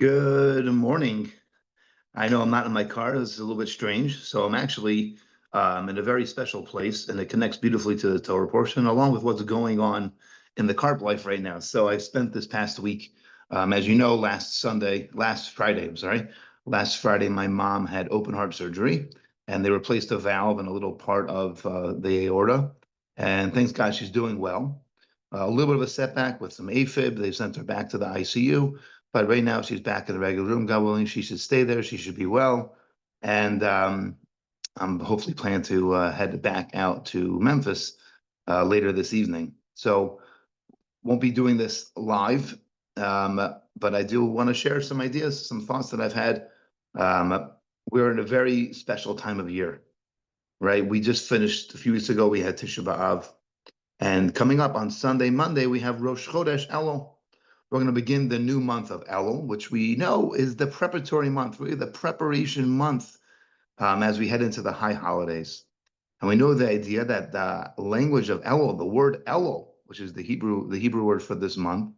Good morning. I know I'm not in my car. This is a little bit strange. So I'm actually in a very special place, and it connects beautifully to the Torah portion, along with what's going on in the carp life right now. So I spent this past week, as you know, last Friday, last Friday, my mom had open heart surgery, and they replaced a valve in a little part of the aorta. And thanks God, she's doing well. A little bit of a setback with some AFib. They sent her back to the ICU. But right now she's back in the regular room. God willing, she should stay there. She should be well. And I'm hopefully plan to head back out to Memphis later this evening. So won't be doing this live, but I do want to share some ideas, some thoughts that I've had. We're in a very special time of year, right? We just finished a few weeks ago. We had Tisha B'Av, and coming up on Sunday, Monday, we have Rosh Chodesh Ellul. We're going to begin the new month of Ellul, which we know is the preparatory month, really the preparation month as we head into the high holidays. And we know the idea that the language of Ellul, the word Ellul, which is the Hebrew word for this month,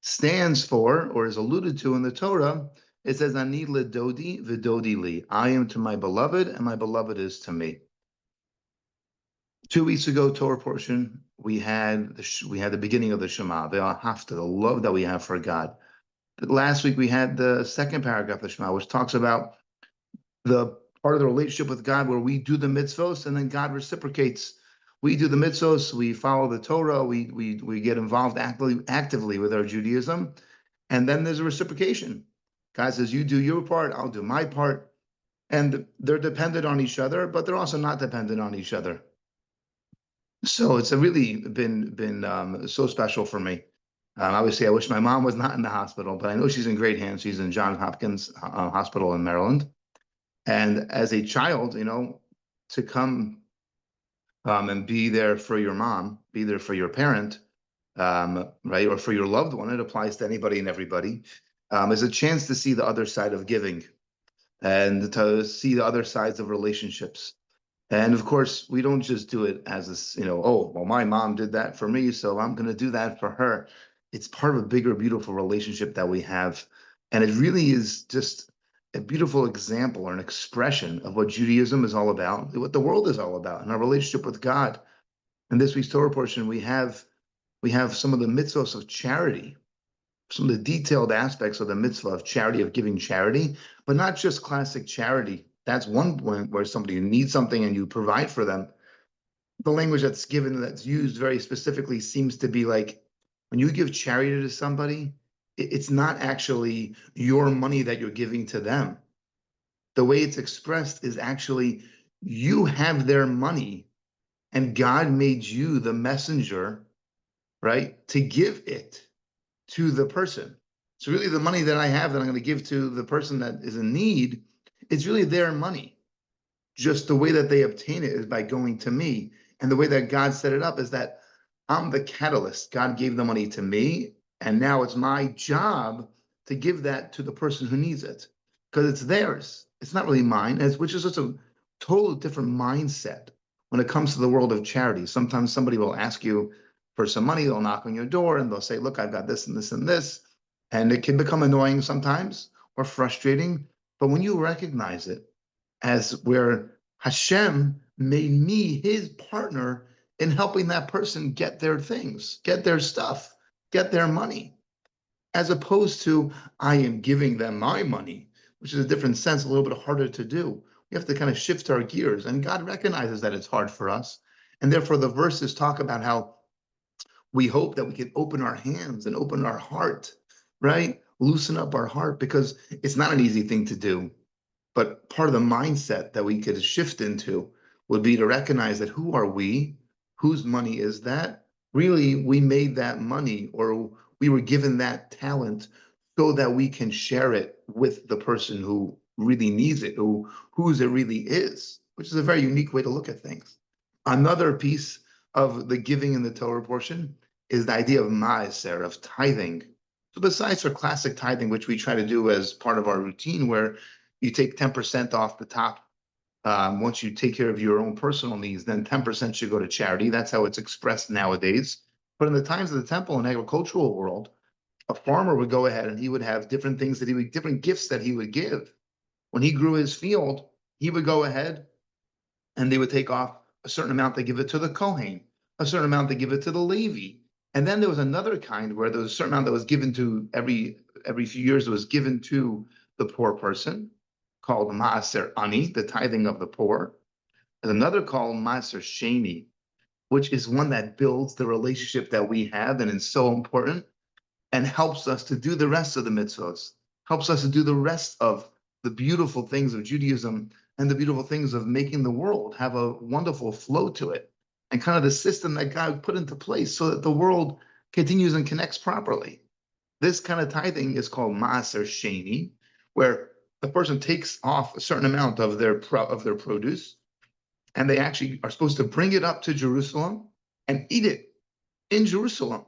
stands for, or is alluded to in the Torah. It says, "Ani ledodi v'dodi li." I am to my beloved, and my beloved is to me. 2 weeks ago, Torah portion, we had the beginning of the Shema, the love that we have for God. Last week we had the second paragraph of the Shema, which talks about the part of the relationship with God where we do the mitzvos and then God reciprocates. We do the mitzvos, we follow the Torah, we get involved actively with our Judaism, and then there's a reciprocation. God says, "You do your part, I'll do my part," and they're dependent on each other, but they're also not dependent on each other. So it's really been so special for me. Obviously, I wish my mom was not in the hospital, but I know she's in great hands. She's in Johns Hopkins Hospital in Maryland. And as a child, to come and be there for your mom, be there for your parent, right, or for your loved one, it applies to anybody and everybody, is a chance to see the other side of giving and to see the other sides of relationships. And of course, we don't just do it as this, oh, well, my mom did that for me, so I'm going to do that for her. It's part of a bigger, beautiful relationship that we have. And it really is just a beautiful example or an expression of what Judaism is all about, what the world is all about, and our relationship with God. In this week's Torah portion, we have some of the mitzvahs of charity, some of the detailed aspects of the mitzvah of charity, of giving charity, but not just classic charity. That's one point where somebody needs something and you provide for them. The language that's given, that's used very specifically, seems to be like when you give charity to somebody, it's not actually your money that you're giving to them. The way it's expressed is actually you have their money and God made you the messenger, right, to give it to the person. So really the money that I have that I'm going to give to the person that is in need, it's really their money. Just the way that they obtain it is by going to me. And the way that God set it up is that I'm the catalyst. God gave the money to me, and now it's my job to give that to the person who needs it because it's theirs. It's not really mine, which is just a total different mindset when it comes to the world of charity. Sometimes somebody will ask you for some money, they'll knock on your door and they'll say, "Look, I've got this and this and this." And it can become annoying sometimes or frustrating. But when you recognize it as where Hashem made me his partner in helping that person get their things, get their stuff, get their money, as opposed to I am giving them my money, which is a different sense, a little bit harder to do. We have to kind of shift our gears, and God recognizes that it's hard for us. And therefore, the verses talk about how we hope that we can open our hands and open our heart, right? Loosen up our heart, because it's not an easy thing to do. But part of the mindset that we could shift into would be to recognize that who are we? Whose money is that? Really, we made that money, or we were given that talent so that we can share it with the person who really needs it, whose it really is, which is a very unique way to look at things. Another piece of the giving in the Torah portion is the idea of maaser, of tithing. So besides our classic tithing, which we try to do as part of our routine, where you take 10% off the top. Once you take care of your own personal needs, then 10% should go to charity. That's how it's expressed nowadays. But in the times of the temple and agricultural world, A farmer would go ahead and he would have different things different gifts that he would give. When he grew his field, he would go ahead and they would take off a certain amount, they give it to the Kohen, a certain amount, they give it to the Levi. And then there was another kind where there was a certain amount that was given to every few years, it was given to the poor person, called Maaser Ani, the tithing of the poor. There's another called Maaser Sheni, which is one that builds the relationship that we have and is so important and helps us to do the rest of the mitzvahs, helps us to do the rest of the beautiful things of Judaism and the beautiful things of making the world have a wonderful flow to it, and kind of the system that God put into place so that the world continues and connects properly. This kind of tithing is called Maaser Sheni, where the person takes off a certain amount of their produce, and they actually are supposed to bring it up to Jerusalem and eat it in Jerusalem.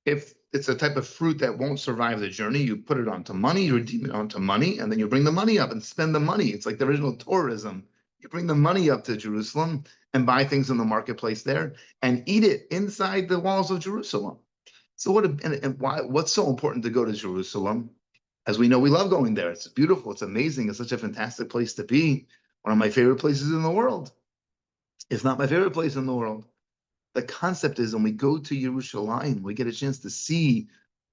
If it's a type of fruit that won't survive the journey, you put it onto money, you redeem it onto money, and then you bring the money up and spend the money. It's like the original tourism. You bring the money up to Jerusalem and buy things in the marketplace there and eat it inside the walls of Jerusalem. So what's so important to go to Jerusalem? As we know, we love going there. It's beautiful. It's amazing. It's such a fantastic place to be. One of my favorite places in the world. If not my favorite place in the world. The concept is when we go to Yerushalayim, we get a chance to see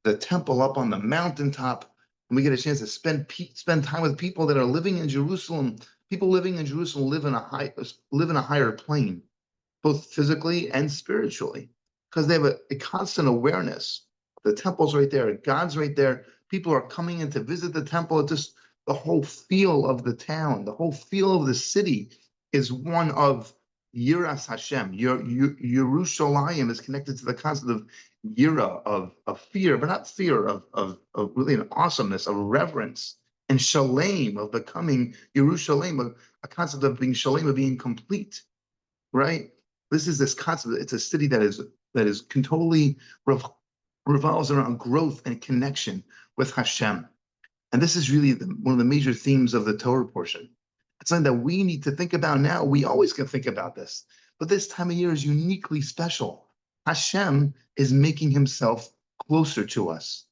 the temple up on the mountaintop, and we get a chance to spend time with people that are living in Jerusalem. People living in Jerusalem live in a higher plane, both physically and spiritually, because they have a constant awareness. The temple's right there, God's right there. People are coming in to visit the temple. It's just the whole feel of the town, the whole feel of the city is one of Yiras Hashem. Yerushalayim is connected to the concept of yira, of fear, but not fear, of really an awesomeness, of reverence, and shalom, of becoming Yerushalayim, a concept of being shalom, of being complete, right? This is this concept. It's a city that is totally revolves around growth and connection with Hashem. And this is really one of the major themes of the Torah portion. It's something that we need to think about now. We always can think about this, but this time of year is uniquely special. Hashem is making himself closer to us.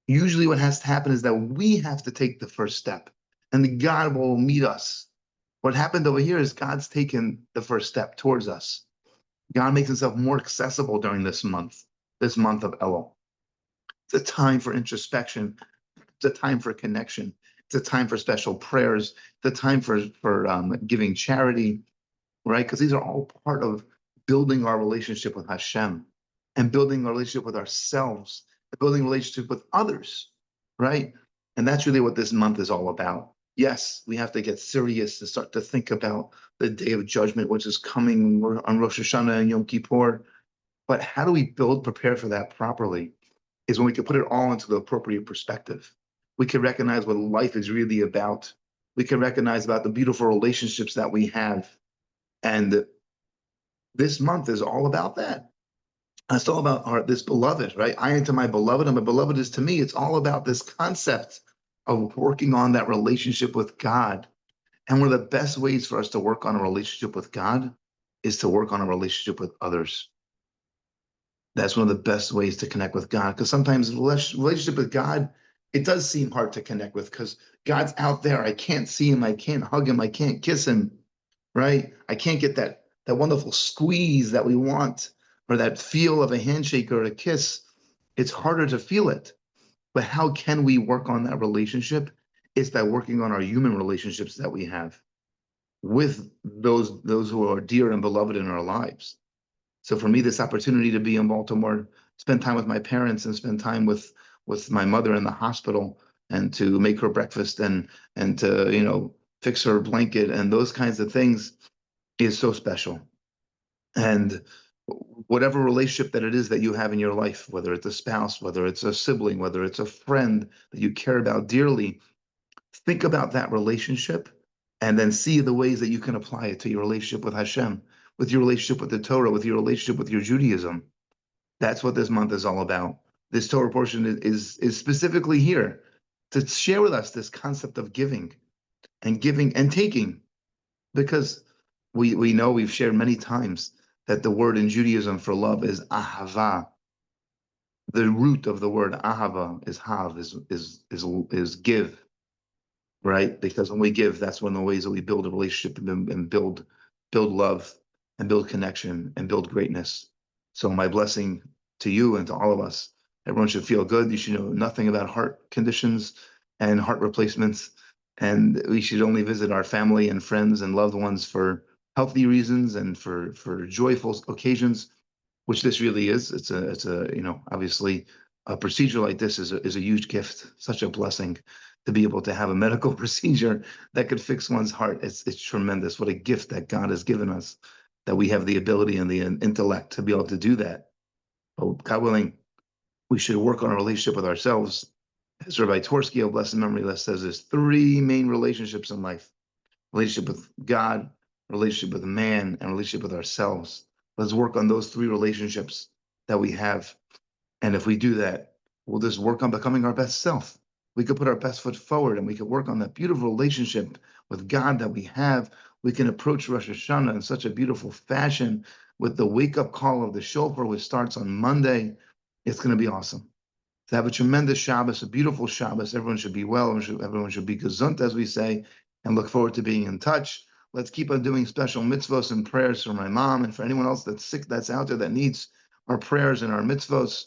Usually what has to happen is that we have to take the first step, and God will meet us. What happened over here is God's taken the first step towards us. God makes himself more accessible during this month of Ellul. It's a time for introspection. It's a time for connection. It's a time for special prayers. It's a time for giving charity, right? Because these are all part of building our relationship with Hashem and building a relationship with ourselves, and building a relationship with others, right? And that's really what this month is all about. Yes, we have to get serious and start to think about the day of judgment, which is coming on Rosh Hashanah and Yom Kippur. But how do we prepare for that properly? Is when we can put it all into the appropriate perspective. We can recognize what life is really about. We can recognize about the beautiful relationships that we have. And this month is all about that. It's all about this beloved, right? I am to my beloved, and my beloved is to me. It's all about this concept of working on that relationship with God. And one of the best ways for us to work on a relationship with God is to work on a relationship with others. That's one of the best ways to connect with God, because sometimes relationship with God, it does seem hard to connect with because God's out there. I can't see him. I can't hug him. I can't kiss him, right? I can't get that wonderful squeeze that we want, or that feel of a handshake or a kiss. It's harder to feel it. But how can we work on that relationship? It's by working on our human relationships that we have with those who are dear and beloved in our lives. So for me, this opportunity to be in Baltimore, spend time with my parents and spend time with my mother in the hospital, and to make her breakfast and to fix her blanket and those kinds of things is so special. And whatever relationship that it is that you have in your life, whether it's a spouse, whether it's a sibling, whether it's a friend that you care about dearly, think about that relationship and then see the ways that you can apply it to your relationship with Hashem, with your relationship with the Torah, with your relationship with your Judaism. That's what this month is all about. This Torah portion is specifically here to share with us this concept of giving and taking, because we know, we've shared many times, that the word in Judaism for love is ahava. the root of the word ahava is hav, is give, right? Because when we give, that's one of the ways that we build a relationship and build love and build connection and build greatness. So my blessing to you and to all of us, everyone should feel good. You should know nothing about heart conditions and heart replacements. And we should only visit our family and friends and loved ones for healthy reasons and for joyful occasions, which this really is. It's a obviously a procedure like this is a huge gift, such a blessing to be able to have a medical procedure that could fix one's heart. It's tremendous. What a gift that God has given us, that we have the ability and the intellect to be able to do that. But God willing, we should work on our relationship with ourselves. As Rabbi Torsky of blessed memory says, there's three main relationships in life: relationship with God, relationship with man, and relationship with ourselves. Let's work on those three relationships that we have. And if we do that, we'll just work on becoming our best self. We could put our best foot forward and we could work on that beautiful relationship with God that we have. We can approach Rosh Hashanah in such a beautiful fashion with the wake up call of the shofar, which starts on Monday. It's going to be awesome. To have a tremendous Shabbos, a beautiful Shabbos. Everyone should be well. Everyone should be gesund, as we say, and look forward to being in touch. Let's keep on doing special mitzvos and prayers for my mom and for anyone else that's sick, that's out there, that needs our prayers and our mitzvos.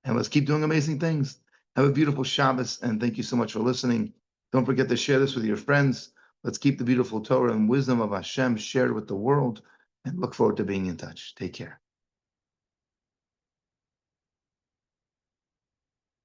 And let's keep doing amazing things. Have a beautiful Shabbos, and thank you so much for listening. Don't forget to share this with your friends. Let's keep the beautiful Torah and wisdom of Hashem shared with the world, and look forward to being in touch. Take care.